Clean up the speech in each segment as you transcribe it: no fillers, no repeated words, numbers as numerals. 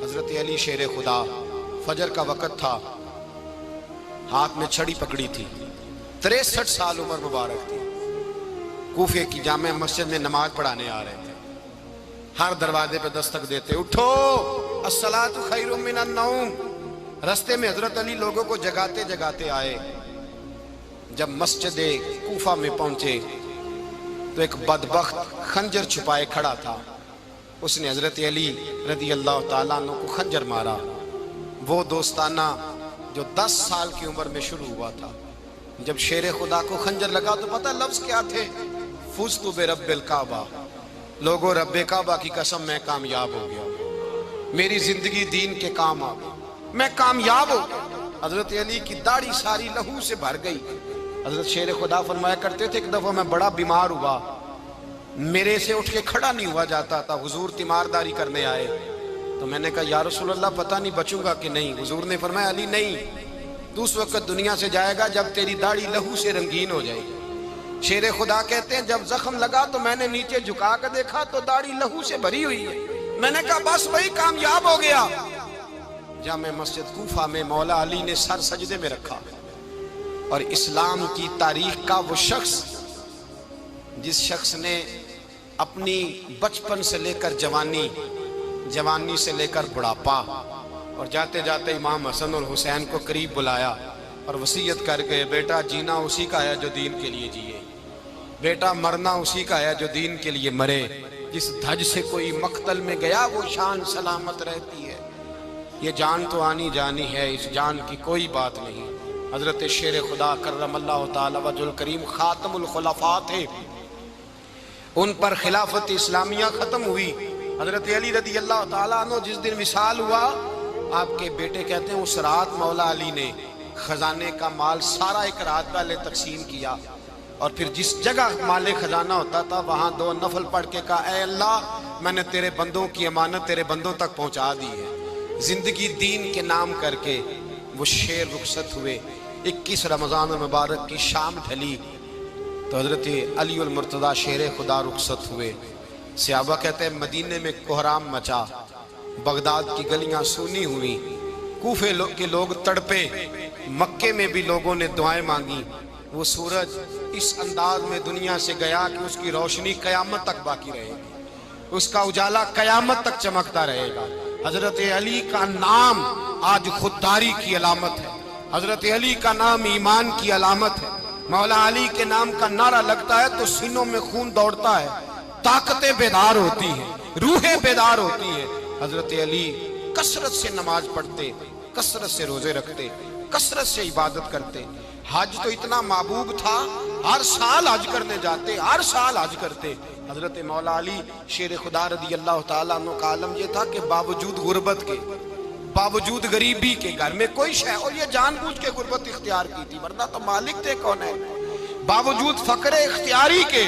حضرت علی شیر خدا، فجر کا وقت تھا، ہاتھ میں چھڑی پکڑی تھی، 63 سال عمر مبارک تھی، کوفے کی جامع مسجد میں نماز پڑھانے آ رہے تھے۔ ہر دروازے پہ دستک دیتے، اٹھو الصلاۃ خیر من النوم۔ رستے میں حضرت علی لوگوں کو جگاتے جگاتے آئے۔ جب مسجد کوفہ میں پہنچے تو ایک بدبخت خنجر چھپائے کھڑا تھا، اس نے حضرت علی رضی اللہ تعالیٰ عنہ کو خنجر مارا۔ وہ دوستانہ جو 10 سال کی عمر میں شروع ہوا تھا، جب شیر خدا کو خنجر لگا تو پتہ لفظ کیا تھے؟ فزت برب الکعبہ، لوگوں رب کعبہ کی قسم میں کامیاب ہو گیا، میری زندگی دین کے کام آ گئی، میں کامیاب ہو گیا۔ حضرت علی کی داڑھی ساری لہو سے بھر گئی۔ حضرت شیر خدا فرمایا کرتے تھے، ایک دفعہ میں بڑا بیمار ہوا، میرے سے اٹھ کے کھڑا نہیں ہوا جاتا تھا، حضور تیمارداری کرنے آئے تو میں نے کہا یا رسول اللہ پتہ نہیں بچوں گا کہ نہیں۔ حضور نے فرمایا علی نہیں، تو اس وقت دنیا سے جائے گا جب تیری داڑھی لہو سے رنگین ہو جائے گی۔ شیر خدا کہتے ہیں جب زخم لگا تو میں نے نیچے جھکا کر دیکھا تو داڑھی لہو سے بھری ہوئی ہے، میں نے کہا بس وہی کامیاب ہو گیا۔ جامع مسجد کوفہ میں مولا علی نے سر سجدے میں رکھا، اور اسلام کی تاریخ کا وہ شخص جس شخص نے اپنی بچپن سے لے کر جوانی، جوانی سے لے کر بڑھاپا، اور جاتے جاتے امام حسن اور حسین کو قریب بلایا اور وصیت کر کے بیٹا جینا اسی کا ہے جو دین کے لیے جیے، بیٹا مرنا اسی کا ہے جو دین کے لیے مرے، جس دھج سے کوئی مقتل میں گیا وہ شان سلامت رہتی ہے، یہ جان تو آنی جانی ہے، اس جان کی کوئی بات نہیں۔ حضرت شیر خدا کرم اللہ تعالی وجہ الکریم خاتم الخلفاء تھے، ان پر خلافت اسلامیہ ختم ہوئی۔ حضرت علی رضی اللہ تعالیٰ عنہ جس دن وصال ہوا، آپ کے بیٹے کہتے ہیں اس رات مولا علی نے خزانے کا مال سارا ایک رات پہلے تقسیم کیا، اور پھر جس جگہ مال خزانہ ہوتا تھا وہاں 2 نفل پڑھ کے کہا اے اللہ میں نے تیرے بندوں کی امانت تیرے بندوں تک پہنچا دی ہے۔ زندگی دین کے نام کر کے وہ شیر رخصت ہوئے۔ 21 رمضان المبارک کی شام ڈھلی تو حضرت علی المرتضیٰ شیر خدا رخصت ہوئے۔ صحابہ کہتے ہیں مدینے میں کوہرام مچا، بغداد کی گلیاں سونی ہوئی، کوفے کے لوگ تڑپے، مکے میں بھی لوگوں نے دعائیں مانگی۔ وہ سورج اس انداز میں دنیا سے گیا کہ اس کی روشنی قیامت تک باقی رہے گی، اس کا اجالا قیامت تک چمکتا رہے گا۔ حضرت علی کا نام آج خودداری کی علامت ہے، حضرت علی کا نام ایمان کی علامت ہے۔ مولا علی کے نام کا نعرہ لگتا ہے تو سینوں میں خون دوڑتا ہے، طاقتیں بیدار ہوتی ہیں، روحیں بیدار ہوتی ہیں۔ حضرت علی کثرت سے نماز پڑھتے، کثرت سے روزے رکھتے، کثرت سے عبادت کرتے۔ حج تو اتنا محبوب تھا، ہر سال حج کرنے جاتے، ہر سال حج کرتے۔ حضرت مولا علی شیر خدا رضی اللہ تعالیٰ عنہ کا عالم یہ تھا کہ باوجود غربت کے، باوجود غریبی کے، گھر میں کوئی شے، اور یہ جان بوجھ کے غربت اختیار کی تھی ورنہ تو مالک تھے کون ہے، باوجود فقر اختیاری کے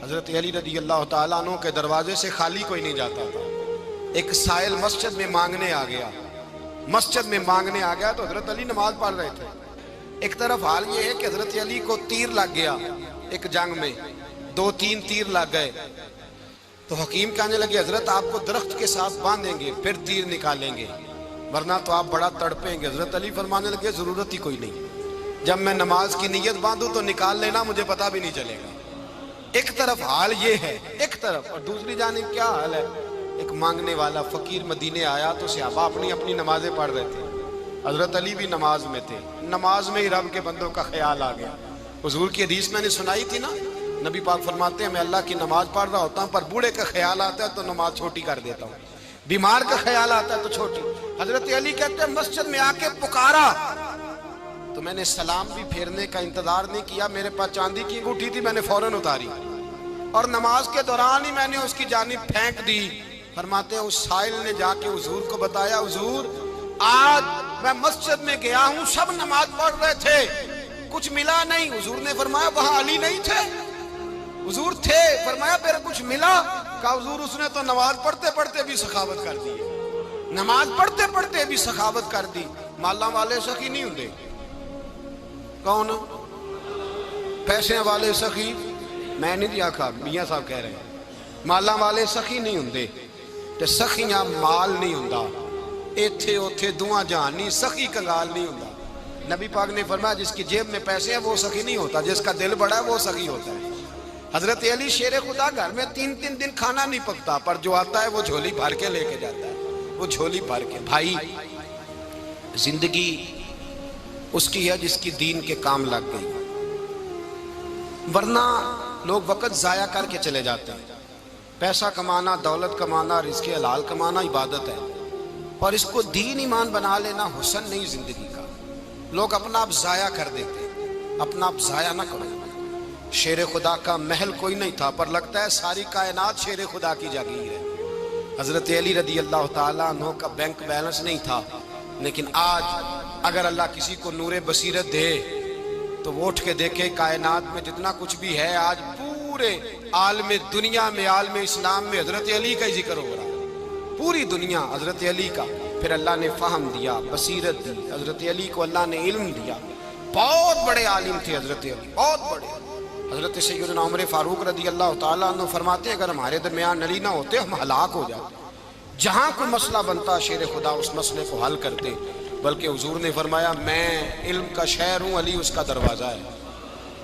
حضرت علی رضی اللہ تعالیٰ عنہ کے دروازے سے خالی کوئی نہیں جاتا تھا۔ ایک سائل مسجد میں مانگنے آ گیا، مسجد میں مانگنے آ گیا تو حضرت علی نماز پڑھ رہے تھے۔ ایک طرف حال یہ ہے کہ حضرت علی کو تیر لگ گیا، ایک جنگ میں 2-3 تیر لگ گئے تو حکیم کہنے لگے حضرت آپ کو درخت کے ساتھ باندھیں گے پھر تیر نکالیں گے ورنہ تو آپ بڑا تڑپیں گے۔ حضرت علی فرمانے لگے ضرورت ہی کوئی نہیں، جب میں نماز کی نیت باندھوں تو نکال لینا، مجھے پتہ بھی نہیں چلے گا۔ ایک طرف حال یہ ہے، ایک طرف، اور دوسری جانب کیا حال ہے؟ ایک مانگنے والا فقیر مدینے آیا تو صحابہ اپنی اپنی نمازیں پڑھ رہے تھے، حضرت علی بھی نماز میں تھے، نماز میں ہی رب کے بندوں کا خیال آ گیا۔ حضور کی حدیث میں نے سنائی تھی نا، نبی پاک فرماتے ہیں میں اللہ کی نماز پڑھ رہا ہوتا ہوں پر بوڑھے کا خیال آتا ہے تو نماز چھوٹی کر دیتا ہوں، بیمار کا خیال آتا ہے تو چھوٹی۔ حضرت علی کہتے ہیں مسجد میں آ کے پکارا تو میں نے سلام بھی پھیرنے کا انتظار نہیں کیا، میرے پاس چاندی کی انگوٹھی تھی، میں نے فوراً اتاری اور نماز کے دوران ہی میں نے اس کی جانب پھینک دی۔ فرماتے ہیں اس سائل نے جا کے حضور کو بتایا حضور آج میں مسجد میں گیا ہوں، سب نماز پڑھ رہے تھے، کچھ ملا نہیں۔ حضور نے فرمایا وہاں علی نہیں تھے؟ حضور تھے۔ فرمایا پھر کچھ ملا؟ کہا حضور اس نے تو نماز پڑھتے پڑھتے بھی سخاوت کر دی، نماز پڑھتے پڑھتے بھی سخاوت کر دی۔ مالاں والے سخی نہیں ہوندے، کون پیسے والے سخی؟ میں نہیں آکھا، میاں صاحب کہہ رہے ہیں مالاں والے سخی نہیں ہوندے، تے سخیاں مال نہیں ہوندا، ایتھے اوتھے دعا جہان نہیں، سخی کنگال نہیں ہوندا۔ نبی پاک نے فرمایا جس کی جیب میں پیسے ہیں وہ سخی نہیں ہوتا، جس کا دل بڑا ہے وہ سخی ہوتا ہے۔ حضرت علی شیر خدا گھر میں 3 دن کھانا نہیں پکتا، پر جو آتا ہے وہ جھولی بھر کے لے کے جاتا ہے، وہ جھولی بھر کے۔ بھائی زندگی اس کی ہے جس کی دین کے کام لگ گئی، ورنہ لوگ وقت ضائع کر کے چلے جاتے ہیں۔ پیسہ کمانا، دولت کمانا، رزق حلال کمانا عبادت ہے، پر اس کو دین ایمان بنا لینا حسن نہیں زندگی کا۔ لوگ اپنا آپ ضائع کر دیتے، اپنا آپ ضائع نہ کرو۔ شیر خدا کا محل کوئی نہیں تھا، پر لگتا ہے ساری کائنات شیر خدا کی جاگیر ہے۔ حضرت علی رضی اللہ تعالیٰ عنہ کا بینک بیلنس نہیں تھا، لیکن آج اگر اللہ کسی کو نور بصیرت دے تو وہ اٹھ کے دیکھے کائنات میں جتنا کچھ بھی ہے، آج پورے عالم دنیا میں، عالم اسلام میں حضرت علی کا ہی ذکر ہو رہا ہے، پوری دنیا حضرت علی کا۔ پھر اللہ نے فہم دیا، بصیرت دی، حضرت علی کو اللہ نے علم دیا۔ بہت بڑے عالم تھے حضرت علی، بہت بڑے۔ حضرت سیدنا عمر فاروق رضی اللہ تعالیٰ عنہ فرماتے ہیں اگر ہمارے درمیان علی نہ ہوتے ہم ہلاک ہو جاتے۔ جہاں کوئی مسئلہ بنتا شیر خدا اس مسئلے کو حل کرتے، بلکہ حضور نے فرمایا میں علم کا شہر ہوں، علی اس کا دروازہ ہے۔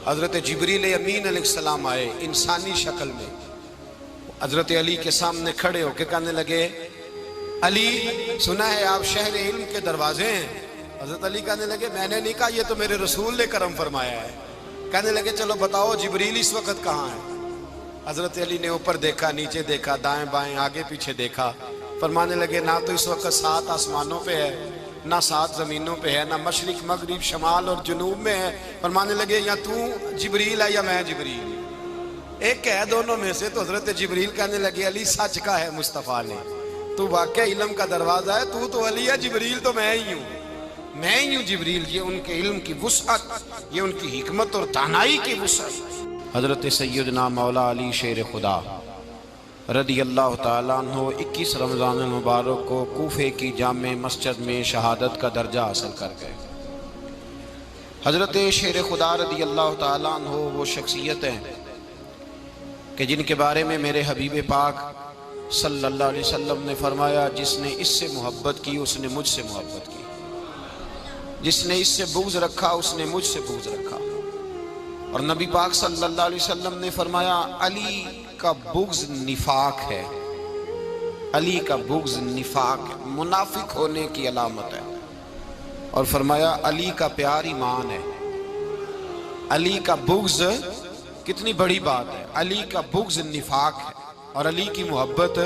حضرت جبریل امین علیہ السلام آئے انسانی شکل میں، حضرت علی کے سامنے کھڑے ہو کے کہنے لگے علی سنا ہے آپ شہر علم کے دروازے ہیں۔ حضرت علی کہنے لگے میں نے نہیں کہا، یہ تو میرے رسول نے کرم فرمایا ہے۔ کہنے لگے چلو بتاؤ جبریل اس وقت کہاں ہے؟ حضرت علی نے اوپر دیکھا، نیچے دیکھا، دائیں بائیں آگے پیچھے دیکھا، فرمانے لگے نہ تو اس وقت 7 آسمانوں پہ ہے، نہ 7 زمینوں پہ ہے، نہ مشرق مغرب شمال اور جنوب میں ہے۔ فرمانے لگے یا تو جبریل ہے یا میں جبریل، ایک ہے دونوں میں سے۔ تو حضرت جبریل کہنے لگے علی سچ کا ہے مصطفیٰ نے، تو واقعہ علم کا دروازہ ہے، تو علی ہے، جبریل تو میں ہی ہوں، میں ہی ہوں جبریل۔ یہ ان کے علم کی وسعت، یہ ان کی حکمت اور دانائی کی وسعت۔ حضرت سیدنا مولا علی شیر خدا رضی اللہ تعالیٰ عنہ 21 رمضان المبارک کو کوفے کی جامع مسجد میں شہادت کا درجہ حاصل کر گئے۔ حضرت شیر خدا رضی اللہ تعالیٰ عنہ وہ شخصیت ہیں کہ جن کے بارے میں میرے حبیب پاک صلی اللہ علیہ وسلم نے فرمایا جس نے اس سے محبت کی اس نے مجھ سے محبت کی، جس نے اس سے بغض رکھا اس نے مجھ سے بغض رکھا۔ اور نبی پاک صلی اللہ علیہ وسلم نے فرمایا علی کا بغض نفاق ہے، علی کا بغض نفاق ہے، منافق ہونے کی علامت ہے۔ اور فرمایا علی کا پیار ایمان ہے، علی کا بغض کتنی بڑی بات ہے، علی کا بغض نفاق ہے اور علی کی محبت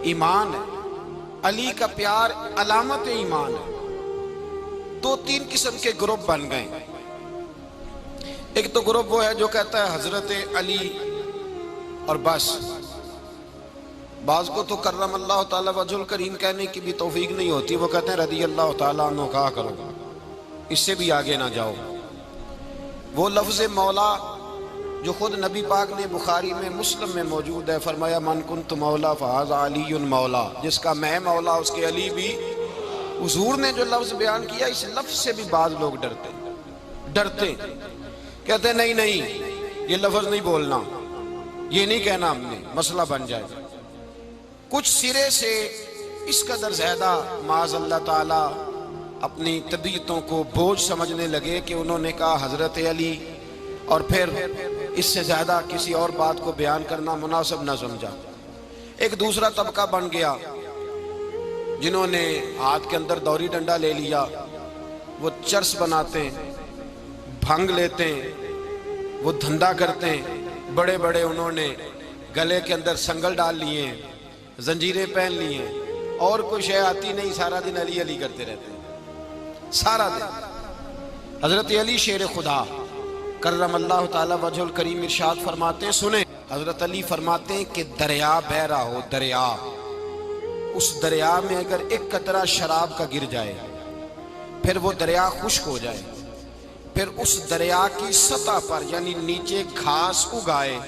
ایمان ہے، علی کا پیار علامت ایمان ہے۔ 2-3 قسم کے گروپ بن گئے۔ ایک تو گروپ وہ ہے جو کہتا ہے حضرت علی اور بس، بعض کو تو کرم اللہ تعالیٰ وجہ الکریم کہنے کی بھی توفیق نہیں ہوتی، وہ کہتے ہیں رضی اللہ تعالیٰ عنہ کہا کرو، اس سے بھی آگے نہ جاؤ۔ وہ لفظ مولا جو خود نبی پاک نے بخاری میں مسلم میں موجود ہے، فرمایا من کنت مولا فہذا علی مولا، جس کا میں مولا اس کے علی بھی۔ حضور نے جو لفظ بیان کیا اس لفظ سے بھی بعض لوگ ڈرتے کہتے ہیں نہیں یہ لفظ نہیں بولنا، یہ نہیں کہنا، ہم نے مسئلہ بن جائے گا۔ کچھ سرے سے اس قدر زیادہ معاذ اللہ تعالی اپنی طبیعتوں کو بوجھ سمجھنے لگے کہ انہوں نے کہا حضرت علی، اور پھر اس سے زیادہ کسی اور بات کو بیان کرنا مناسب نہ سمجھا۔ ایک دوسرا طبقہ بن گیا جنہوں نے ہاتھ کے اندر دوری ڈنڈا لے لیا، وہ چرس بناتے ہیں، بھنگ لیتے ہیں، وہ دھندا کرتے ہیں، بڑے بڑے انہوں نے گلے کے اندر سنگل ڈال لیے ہیں، زنجیریں پہن لی ہیں، اور کوئی شے آتی نہیں، سارا دن علی علی کرتے رہتے ہیں سارا دن۔ حضرت علی شیر خدا کرم اللہ تعالی وجہ الکریم ارشاد فرماتے ہیں، سنیں حضرت علی فرماتے ہیں کہ دریا بہ رہا ہو، دریا، اس دریا میں اگر ایک قطرہ شراب کا گر جائے پھر وہ دریا خشک ہو جائے، پھر اس دریا کی سطح پر یعنی نیچے گھاس اگائے،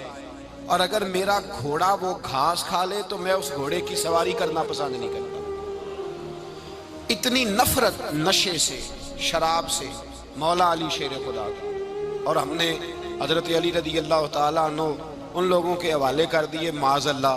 اور اگر میرا گھوڑا وہ گھاس کھا لے تو میں اس گھوڑے کی سواری کرنا پسند نہیں کرتا۔ اتنی نفرت نشے سے، شراب سے مولا علی شیر خدا کا۔ اور ہم نے حضرت علی رضی اللہ تعالیٰ عنہ ان لوگوں کے حوالے کر دیے معاذ اللہ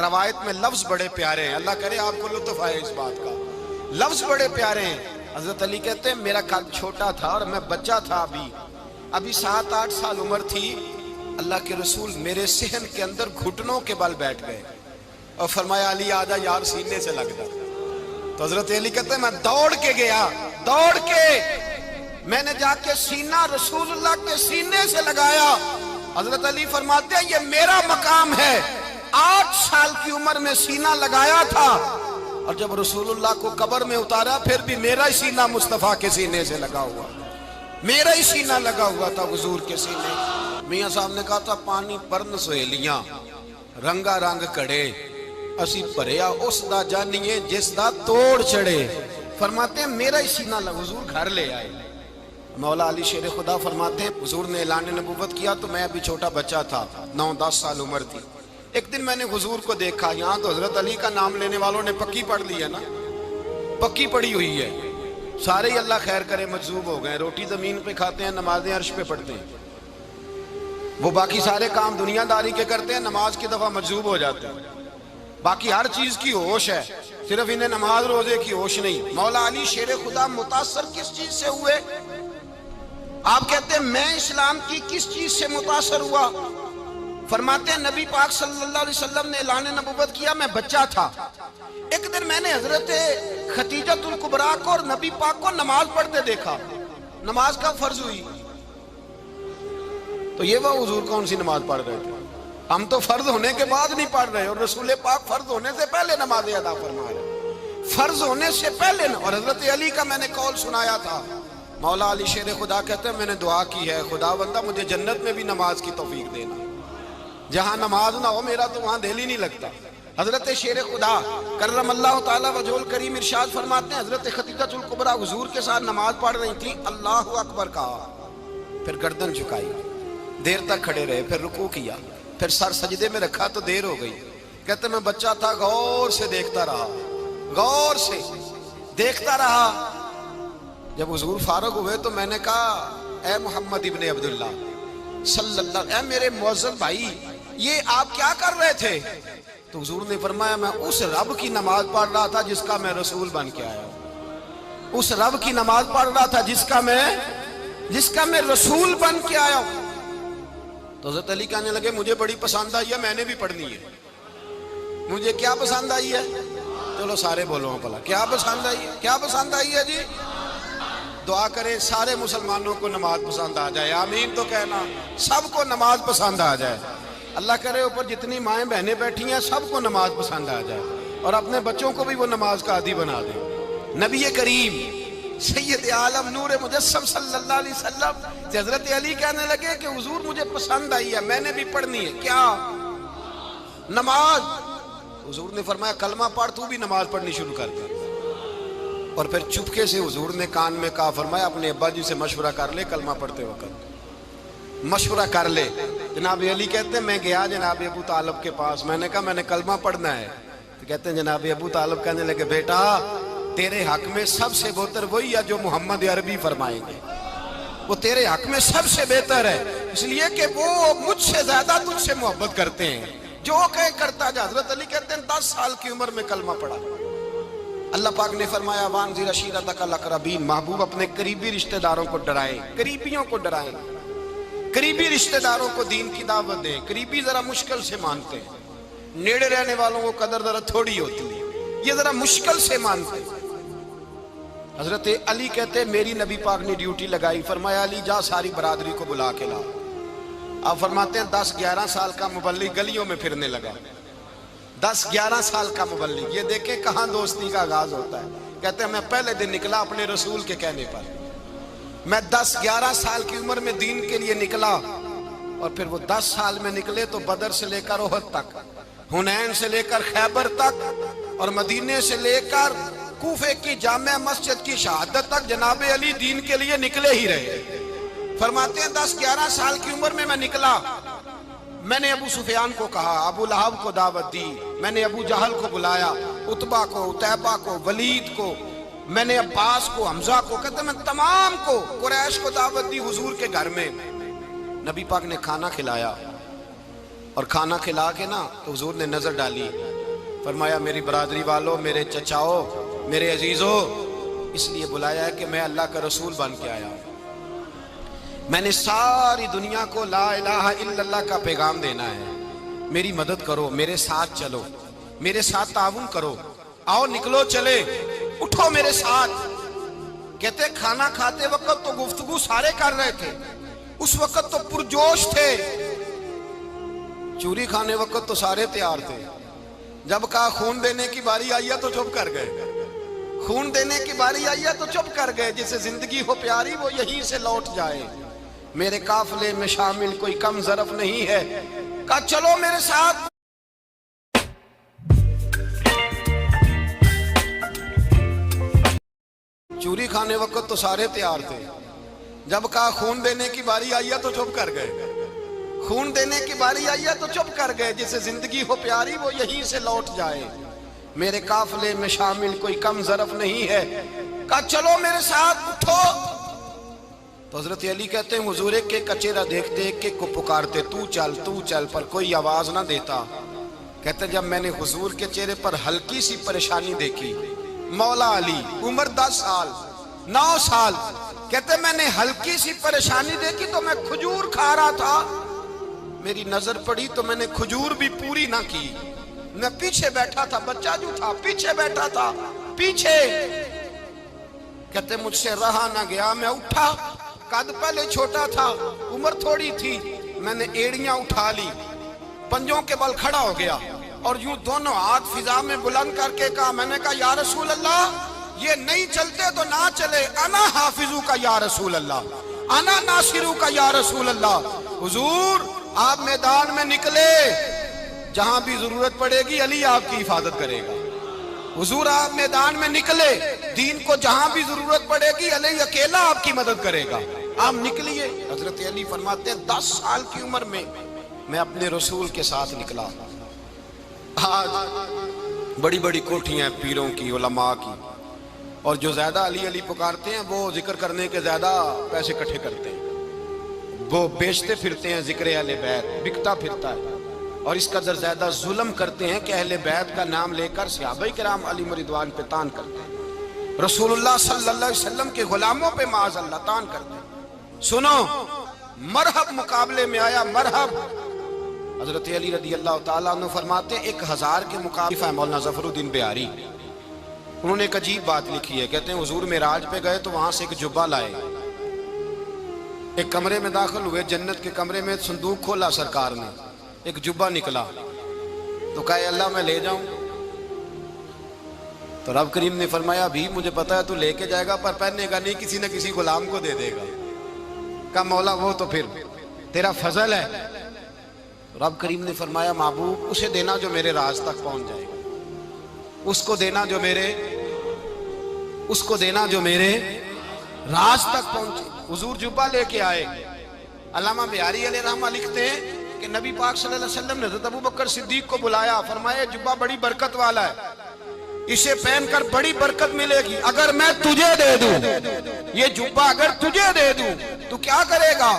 روایت میں لفظ بڑے پیارے ہیں، اللہ کرے آپ کو لطف آئے اس بات کا، لفظ بڑے پیارے ہیں۔ حضرت علی کہتے ہیں میرا قد چھوٹا تھا اور میں بچہ تھا، ابھی 7-8 سال عمر تھی، اللہ کے رسول میرے صحن کے اندر گھٹنوں کے بل بیٹھ گئے اور فرمایا علی آجا یار سینے سے لگ جا۔ تو حضرت علی کہتے ہیں میں دوڑ کے گیا، دوڑ کے میں نے جا کے سینہ رسول اللہ کے سینے سے لگایا۔ حضرت علی فرماتے ہیں یہ میرا مقام ہے، 8 سال کی عمر میں سینہ لگایا تھا، اور جب رسول اللہ کو قبر میں اتارا پھر بھی میرا ہی سینہ مصطفیٰ کے سینے سے لگا ہوا، میرا ہی سینہ لگا ہوا تھا حضور کے سینے۔ میاں صاحب نے کہا تھا پانی پرن سہیلیاں رنگا رنگ کڑے، اسی پریا اس دا جانیے جس دا توڑ چڑے۔ فرماتے ہیں میرا ہی سینہ لگا، حضور گھر لے آئے۔ مولا علی شیر خدا فرماتے ہیں حضور نے اعلان نبوت کیا تو میں ابھی چھوٹا بچہ تھا، 9-10 سال عمر تھی۔ ایک دن میں نے حضور کو دیکھا، یہاں تو حضرت علی کا نام لینے والوں نے پکی پڑھ لی ہے نا، پکی پڑھی ہوئی ہے، سارے ہی اللہ خیر کرے مجذوب ہو گئے، روٹی زمین پہ کھاتے ہیں، نمازیں عرش پہ پڑھتے ہیں، وہ باقی سارے کام دنیا داری کے کرتے ہیں، نماز کی دفعہ مجذوب ہو جاتے ہیں، باقی ہر چیز کی ہوش ہے، صرف انہیں نماز روزے کی ہوش نہیں۔ مولا علی شیر خدا متاثر کس چیز سے ہوئے؟ آپ کہتے ہیں میں اسلام کی کس چیز سے متاثر ہوا؟ فرماتے ہیں نبی پاک صلی اللہ علیہ وسلم نے اعلان نبوت کیا، میں بچہ تھا، ایک دن میں نے حضرت خدیجۃ الکبریٰ کو اور نبی پاک کو نماز پڑھتے دیکھا۔ نماز کا فرض ہوئی تو یہ وہ حضور کون سی نماز پڑھ رہے تھے؟ ہم تو فرض ہونے کے بعد نہیں پڑھ رہے، اور رسول پاک فرض ہونے سے پہلے نماز ادا فرما رہے، فرض ہونے سے پہلے۔ اور حضرت علی کا میں نے قول سنایا تھا، مولا علی شیر خدا کہتے ہیں میں نے دعا کی ہے خدا بندہ مجھے جنت میں بھی نماز کی توفیق دینا، جہاں نماز نہ ہو میرا تو وہاں دل ہی نہیں لگتا۔ حضرت شیر خدا کرم اللہ تعالیٰ وجہ الکریم ارشاد فرماتے ہیں حضرت خدیجۃ الکبریٰ حضور کے ساتھ نماز پڑھ رہی تھیں، اللہ اکبر کہا، پھر گردن جھکائی، دیر تک کھڑے رہے، پھر رکوع کیا، پھر سر سجدے میں رکھا تو دیر ہو گئی۔ کہتے میں بچہ تھا، غور سے دیکھتا رہا، غور سے دیکھتا رہا۔ جب حضور فارغ ہوئے تو میں نے کہا اے محمد ابن عبداللہ صلی اللہ، اے میرے معزز بھائی یہ آپ کیا کر رہے تھے؟ تو حضور نے فرمایا میں اس رب کی نماز پڑھ رہا تھا جس کا میں رسول بن کے آیا ہوں، اس رب کی نماز پڑھ رہا تھا جس کا میں رسول بن کے آیا ہوں۔ تو حضرت علی کہنے لگے مجھے بڑی پسند آئی ہے، میں نے بھی پڑھنی ہے۔ مجھے کیا پسند آئی ہے؟ چلو سارے بولو بھلا کیا پسند آئی ہے؟ کیا پسند آئی ہے جی؟ دعا کریں سارے مسلمانوں کو نماز پسند آ جائے، آمین تو کہنا، سب کو نماز پسند آ جائے۔ اللہ کرے اوپر جتنی مائیں بہنیں بیٹھی ہیں سب کو نماز پسند آ جائے، اور اپنے بچوں کو بھی وہ نماز کا عادی بنا دیں۔ نبی کریم سید عالم نور مجسم صلی اللہ علیہ وسلم سے حضرت علی کہنے لگے کہ حضور مجھے پسند آئی ہے، میں نے بھی پڑھنی ہے۔ کیا؟ نماز۔ حضور نے فرمایا کلمہ پڑھ، تو بھی نماز پڑھنی شروع کر دے۔ اور پھر چپکے سے حضور نے کان میں کہا، فرمایا اپنے ابا جی سے مشورہ کر لے، کلمہ پڑھتے وقت مشورہ کر لے۔ جناب علی کہتے ہیں میں گیا جناب ابو طالب کے پاس، میں نے کہا میں نے کلمہ پڑھنا ہے، تو کہتے ہیں جناب ابو طالب کہنے لگے بیٹا تیرے حق میں سب سے بہتر وہی ہے جو محمد عربی فرمائیں گے، وہ تیرے حق میں سب سے بہتر ہے، اس لیے کہ وہ مجھ سے زیادہ تجھ سے محبت کرتے ہیں، جو کہے کرتا جا۔ حضرت علی کہتے ہیں 10 سال کی عمر میں کلمہ پڑھا۔ اللہ پاک نے فرمایا وانذر عشیرتک الاقربین، محبوب اپنے قریبی رشتہ داروں کو ڈرائیں، قریبیوں کو ڈرائیں، قریبی رشتہ داروں کو دین کی دعوت دیں۔ قریبی ذرا مشکل سے مانتے ہیں، نیڑے رہنے والوں کو قدر ذرا تھوڑی ہوتی ہے، یہ ذرا مشکل سے مانتے ہیں۔ حضرت علی کہتے ہیں میری نبی پاک نے ڈیوٹی لگائی، فرمایا علی جا ساری برادری کو بلا کے لا۔ آپ فرماتے ہیں 10-11 سال کا مبلغ گلیوں میں پھرنے لگا، 10-11 سال کا مبلغ، یہ دیکھیں کہاں دوستی کا آغاز ہوتا ہے۔ کہتے ہیں میں پہلے دن نکلا اپنے رسول کے کہنے پر، میں 10-11 سال کی عمر میں دین کے لیے نکلا، اور پھر وہ 10 سال میں نکلے تو بدر سے لے کر احد تک، حنین سے لے کر خیبر تک، اور مدینے سے لے کر کوفے کی جامع مسجد کی شہادت تک جناب علی دین کے لیے نکلے ہی رہے۔ فرماتے ہیں 10-11 سال کی عمر میں نکلا، میں نے ابو سفیان کو کہا، ابو لہب کو دعوت دی، میں نے ابو جہل کو بلایا، عتبہ کو، عتیبہ کو، ولید کو، میں نے عباس کو، حمزہ کو، کہتے میں تمام کو، قریش کو دعوت دی حضور کے گھر میں۔ نبی پاک نے کھانا کھلایا، اور کھانا کھلا کے نا تو حضور نے نظر ڈالی، فرمایا میری برادری والوں، میرے چچاؤ، میرے عزیزوں، اس لیے بلایا ہے کہ میں اللہ کا رسول بن کے آیا ہوں، میں نے ساری دنیا کو لا الہ الا اللہ کا پیغام دینا ہے، میری مدد کرو، میرے ساتھ چلو، میرے ساتھ تعاون کرو، آؤ نکلو چلے، اٹھو میرے ساتھ۔ کہتے کھانا کھاتے وقت تو گفتگو سارے کر رہے تھے، اس وقت تو پرجوش تھے، چوری کھانے وقت تو سارے تیار تھے، جب کہا خون دینے کی باری آئی ہے تو چپ کر گئے، خون دینے کی باری آئی ہے تو چپ کر گئے، جسے زندگی ہو پیاری وہ یہیں سے لوٹ جائے، میرے قافلے میں شامل کوئی کم ظرف نہیں ہے، کہا چلو میرے ساتھ۔ چوری کھانے وقت تو سارے تیار تھے، جب کہا خون دینے کی باری آئی ہے تو چپ کر گئے، خون دینے کی باری آئی ہے تو چپ کر گئے، جسے زندگی ہو پیاری وہ یہیں سے لوٹ جائے، میرے قافلے میں شامل کوئی کم ظرف نہیں ہے، کہا چلو میرے ساتھ اٹھو۔ تو حضرت علی کہتے ہیں حضور ایک ایک کا چہرہ دیکھتے ایک ایک کو پکارتے، تو چل، پر کوئی آواز نہ دیتا۔ کہتے جب میں نے حضور کے چہرے پر ہلکی سی پریشانی دیکھی، مولا علی عمر 10 سال 9 سال، کہتے میں نے ہلکی سی پریشانی دیکھی تو میں کھجور کھا رہا تھا، میری نظر پڑی تو میں نے کھجور بھی پوری نہ کی، میں پیچھے بیٹھا تھا، بچہ جو تھا پیچھے بیٹھا تھا، پیچھے۔ کہتے مجھ سے رہا نہ گیا، میں اٹھا، قد پہلے چھوٹا تھا، عمر تھوڑی تھی، میں نے ایڑیاں اٹھا لی، پنجوں کے بل کھڑا ہو گیا، اور یوں دونوں ہاتھ فضا میں بلند کر کے کہا، میں نے کہا یا رسول اللہ یہ نہیں چلتے تو نہ چلے، انا حافظو کا یا رسول اللہ، انا ناصرو کا یا رسول اللہ۔ حضور آپ میدان میں نکلے، جہاں بھی ضرورت پڑے گی علی آپ کی حفاظت کرے گا، حضور آپ میدان میں نکلے، دین کو جہاں بھی ضرورت پڑے گی علی اکیلا آپ کی مدد کرے گا، آپ نکلیے۔ حضرت علی فرماتے ہیں 10 سال کی عمر میں میں اپنے رسول کے ساتھ نکلا۔ آج بڑی بڑی کوٹھیاں پیروں کی، علماء کی، اور جو زیادہ علی علی پکارتے ہیں وہ ذکر کرنے کے زیادہ پیسے اکٹھے کرتے ہیں، وہ بیچتے پھرتے ہیں ذکر اہل بیت، بکتا پھرتا ہے، اور اس قدر زیادہ ظلم کرتے ہیں کہ اہل بیت کا نام لے کر صحابہ کرام علی رضوان پہ تان کرتے ہیں، رسول اللہ صلی اللہ علیہ وسلم کے غلاموں پہ معاذ اللہ تان کرتے ہیں۔ سنو مرحب مقابلے میں آیا، مرحب۔ حضرت علی رضی اللہ تعالیٰ عنہ فرماتے ہیں 1000 کے مقابلے مولانا ظفر الدین بہاری، انہوں نے ایک عجیب بات لکھی ہے، کہتے ہیں حضور معراج پہ گئے تو وہاں سے ایک جبہ لائے، ایک کمرے میں داخل ہوئے، جنت کے کمرے میں صندوق کھولا سرکار نے، ایک جبہ نکلا، تو کہا اے اللہ میں لے جاؤں؟ تو رب کریم نے فرمایا ابھی مجھے پتا ہے تو لے کے جائے گا پر پہننے گا نہیں، کسی نہ کسی غلام کو دے دے گا۔ کہا مولا وہ تو پھر تیرا فضل ہے۔ رب کریم نے فرمایا محبوب اسے دینا جو میرے راز تک پہنچ جائے، اس کو دینا جو میرے راز تک پہنچے۔ حضور جبہ لے کے آئے۔ علامہ بہاری علیہ رحمہ لکھتے ہیں کہ نبی پاک صلی اللہ علیہ وسلم نے حضرت ابوبکر صدیق کو بلایا، فرمایا جبہ بڑی برکت والا ہے، اسے پہن کر بڑی برکت ملے گی، اگر میں تجھے دے دوں یہ جبہ، اگر تجھے دے دوں تو کیا کرے گا؟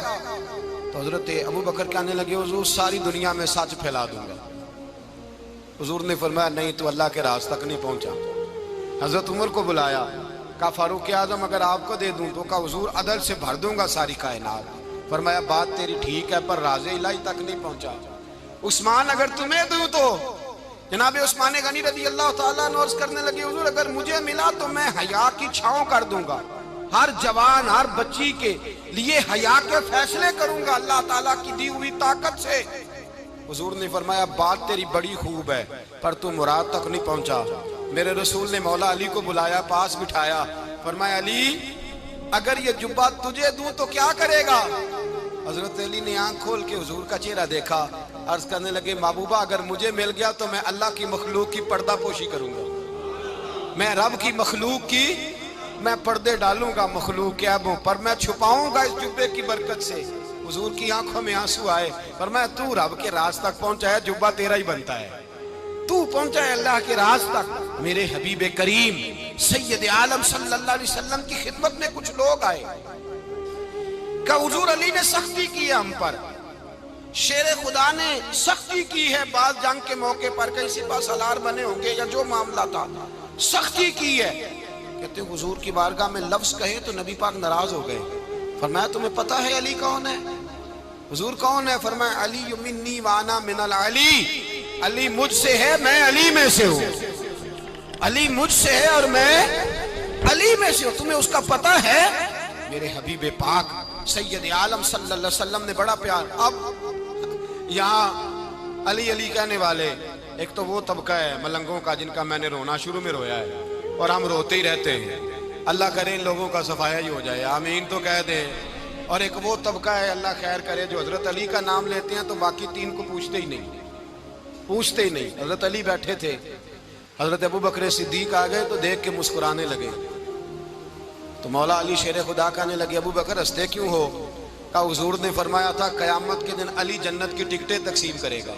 تو حضرت ابوبکر کہنے لگے حضور ساری دنیا میں سچ پھیلا دوں گا۔ حضور نے فرمایا نہیں تو اللہ کے راز تک نہیں پہنچا۔ حضرت عمر کو بلایا، کہا فاروق اعظم اگر آپ کو دے دوں تو کہا حضور عدل سے بھر دوں گا ساری کائنات۔ فرمایا بات تیری ٹھیک ہے پر راز الہی تک نہیں پہنچا۔ عثمان اگر تمہیں دوں تو جناب عثمان غنی رضی اللہ تعالیٰ عنہ عرض کرنے لگے حضور اگر مجھے ملا تو میں حیا کی چھاؤں کر دوں گا، ہر جوان ہر بچی کے لیے حیا کے فیصلے کروں گا اللہ تعالیٰ کی دی ہوئی طاقت سے۔ حضور نے فرمایا بات تیری بڑی خوب ہے پر تو مراد تک نہیں پہنچا۔ میرے رسول نے مولا علی کو بلایا، پاس بٹھایا، فرمایا علی اگر یہ جبہ تجھے دوں تو کیا کرے گا؟ حضرت علی نے آنکھ کھول کے حضور کا چہرہ دیکھا، عرض کرنے لگے محبوبہ اگر مجھے مل گیا تو میں اللہ کی مخلوق کی پردہ پوشی کروں گا، میں رب کی مخلوق کی میں پردے ڈالوں گا مخلوق کے عیبوں پر، میں چھپاؤں گا اس جبے کی برکت سے۔ حضور کی آنکھوں میں آنسو آئے، فرمایا تو رب کے راز تک پہنچا ہے، جبہ تیرا ہی بنتا ہے، تو پہنچا ہے اللہ کے راز تک۔ میرے حبیب کریم سید عالم صلی اللہ علیہ وسلم کی خدمت میں کچھ لوگ آئے، کہ حضور علی نے سختی کی ہے ہم پر، شیر خدا نے سختی کی ہے بعض جنگ کے موقع پر، کہیں سپاہ سالار بنے ہوں گے یا جو معاملہ تھا، سختی کی ہے۔ کہتے ہیں حضور کی بارگاہ میں لفظ کہے تو نبی پاک ناراض ہو گئے۔ فرمایا تمہیں پتہ ہے علی کون ہے؟ حضور کون ہے؟ فرمایا علی منی وانا من العلی، علی مجھ سے ہے میں علی میں سے ہوں، علی مجھ سے ہے اور میں علی میں سے ہوں، تمہیں اس کا پتہ ہے؟ میرے حبیب پاک سید عالم صلی اللہ علیہ وسلم نے بڑا پیار۔ اب یہاں علی علی کہنے والے ایک تو وہ طبقہ ہے ملنگوں کا جن کا میں نے رونا شروع میں رویا ہے اور ہم روتے ہی رہتے ہیں، اللہ کرے ان لوگوں کا صفایا ہی ہو جائے، آمین تو کہہ دیں۔ اور ایک وہ طبقہ ہے اللہ خیر کرے جو حضرت علی کا نام لیتے ہیں تو باقی تین کو پوچھتے ہی نہیں۔ حضرت علی بیٹھے تھے، حضرت ابو بکر صدیق آ گئے تو دیکھ کے مسکرانے لگے، تو مولا علی شیر خدا کہنے لگے ابو بکر ہنستے کیوں ہو؟ کہ حضور نے فرمایا تھا قیامت کے دن علی جنت کی ٹکٹیں تقسیم کرے گا۔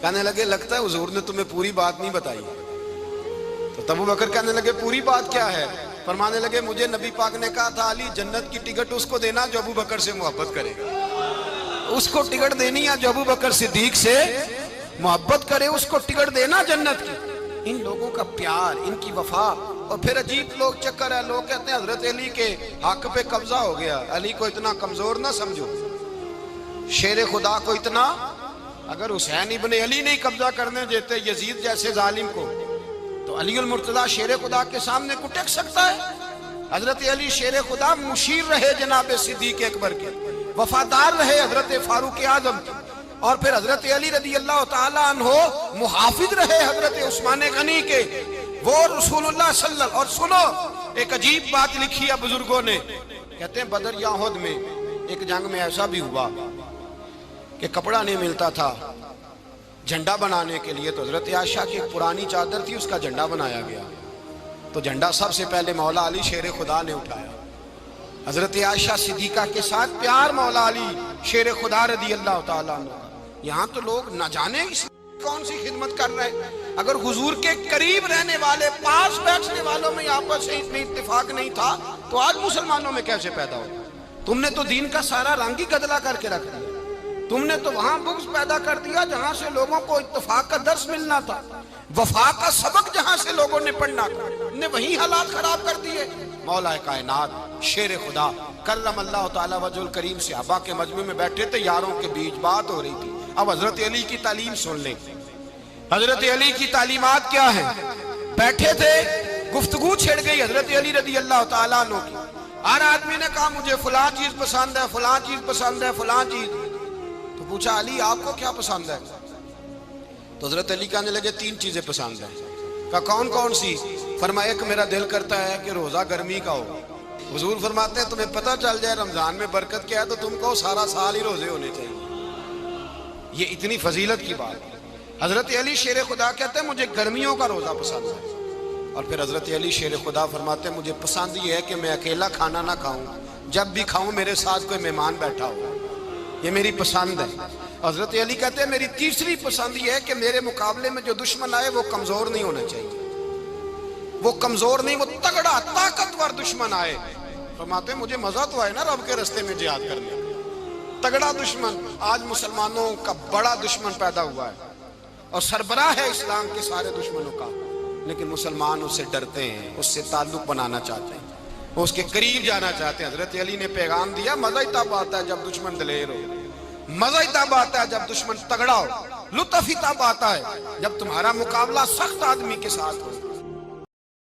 کہنے لگے لگتا ہے حضور نے تمہیں پوری بات نہیں بتائی۔ تو ابو بکر کہنے لگے پوری بات کیا ہے؟ فرمانے لگے مجھے نبی پاک نے کہا تھا علی جنت کی ٹکٹ اس کو دینا جو ابو بکر سے محبت کرے گا، اس کو ٹکٹ دینی ہے جو ابو بکر صدیق سے محبت کرے، اس کو ٹکٹ دینا جنت کی۔ ان لوگوں کا پیار، ان کی وفا۔ اور پھر عجیب لوگ چکر ہے، لوگ کہتے ہیں حضرت علی کے حق پہ قبضہ ہو گیا، علی کو اتنا کمزور نہ سمجھو، شیر خدا کو اتنا، اگر حسین ابن علی نہیں قبضہ کرنے دیتے یزید جیسے ظالم کو تو علی المرتضیٰ شیر خدا کے سامنے کو ٹک سکتا ہے؟ حضرت علی شیر خدا مشیر رہے جناب صدیق اکبر کے، وفادار رہے حضرت فاروق اعظم کے، اور پھر حضرت علی رضی اللہ تعالیٰ عنہ محافظ رہے حضرت عثمان غنی کے، وہ رسول اللہ صلی اللہ۔ اور سنو ایک عجیب بات لکھی ہے بزرگوں نے، کہتے ہیں بدر یا احد میں ایک جنگ میں ایسا بھی ہوا کہ کپڑا نہیں ملتا تھا جھنڈا بنانے کے لیے، تو حضرت عائشہ کی ایک پرانی چادر تھی، اس کا جھنڈا بنایا گیا، تو جھنڈا سب سے پہلے مولا علی شیر خدا نے اٹھایا۔ حضرت عائشہ صدیقہ کے ساتھ پیار مولا علی شیر خدا رضی اللہ تعالیٰ عنہ۔ یہاں تو لوگ نہ جانے اس کون سی خدمت کر رہے ہیں، اگر حضور کے قریب رہنے والے پاس بیٹھنے والوں میں آپس سے اتنی اتفاق نہیں تھا تو آج مسلمانوں میں کیسے پیدا ہو؟ تم نے تو دین کا سارا رنگ ہی گدلا کر کے رکھ دیا، تم نے تو وہاں بغض پیدا کر دیا جہاں سے لوگوں کو اتفاق کا درس ملنا تھا، وفا کا سبق جہاں سے لوگوں نے پڑھنا تھا، نے وہی حالات خراب کر دیے۔ مولا کائنات شیر خدا کرم اللہ تعالیٰ وجہ الکریم صحابہ کے مجمع میں بیٹھے تھے، یاروں کے بیچ بات ہو رہی تھی۔ اب حضرت علی کی تعلیم سن لیں، حضرت علی کی تعلیمات کیا ہیں؟ بیٹھے تھے، گفتگو چھڑ گئی حضرت علی رضی اللہ تعالیٰ عنہ کی، ہر آدمی نے کہا مجھے فلاں چیز پسند ہے، فلاں چیز پسند ہے، فلاں چیز۔ تو پوچھا علی آپ کو کیا پسند ہے؟ تو حضرت علی کہنے لگے تین چیزیں پسند ہیں۔ کہا کون کون سی؟ فرمایا ایک میرا دل کرتا ہے کہ روزہ گرمی کا ہو۔ حضور فرماتے ہیں تمہیں پتہ چل جائے رمضان میں برکت کیا ہے تو تم کو سارا سال ہی روزے ہونے چاہیے، یہ اتنی فضیلت کی بات ہے۔ حضرت علی شیر خدا کہتے ہیں مجھے گرمیوں کا روزہ پسند ہے، اور پھر حضرت علی شیر خدا فرماتے ہیں مجھے پسند یہ ہے کہ میں اکیلا کھانا نہ کھاؤں، جب بھی کھاؤں میرے ساتھ کوئی مہمان بیٹھا ہو، یہ میری پسند ہے۔ حضرت علی کہتے ہیں میری تیسری پسند یہ ہے کہ میرے مقابلے میں جو دشمن آئے وہ کمزور نہیں ہونا چاہیے، وہ کمزور نہیں، وہ تگڑا طاقتور دشمن آئے۔ فرماتے ہیں مجھے مزہ تو آئے نا رب کے رستے میں جہاد کرنے، تگڑا دشمن۔ آج مسلمانوں کا بڑا دشمن پیدا ہوا ہے اور سربراہ ہے اسلام کے سارے دشمنوں کا، لیکن مسلمان اس سے ڈرتے ہیں، اس سے تعلق بنانا چاہتے ہیں، وہ اس کے قریب جانا چاہتے ہیں۔ حضرت علی نے پیغام دیا مزہ ہی تب آتا ہے جب دشمن دلیر ہو، مزہ ہی تب آتا ہے جب دشمن تگڑا ہو، لطف ہی تب آتا ہے جب تمہارا مقابلہ سخت آدمی کے ساتھ ہو۔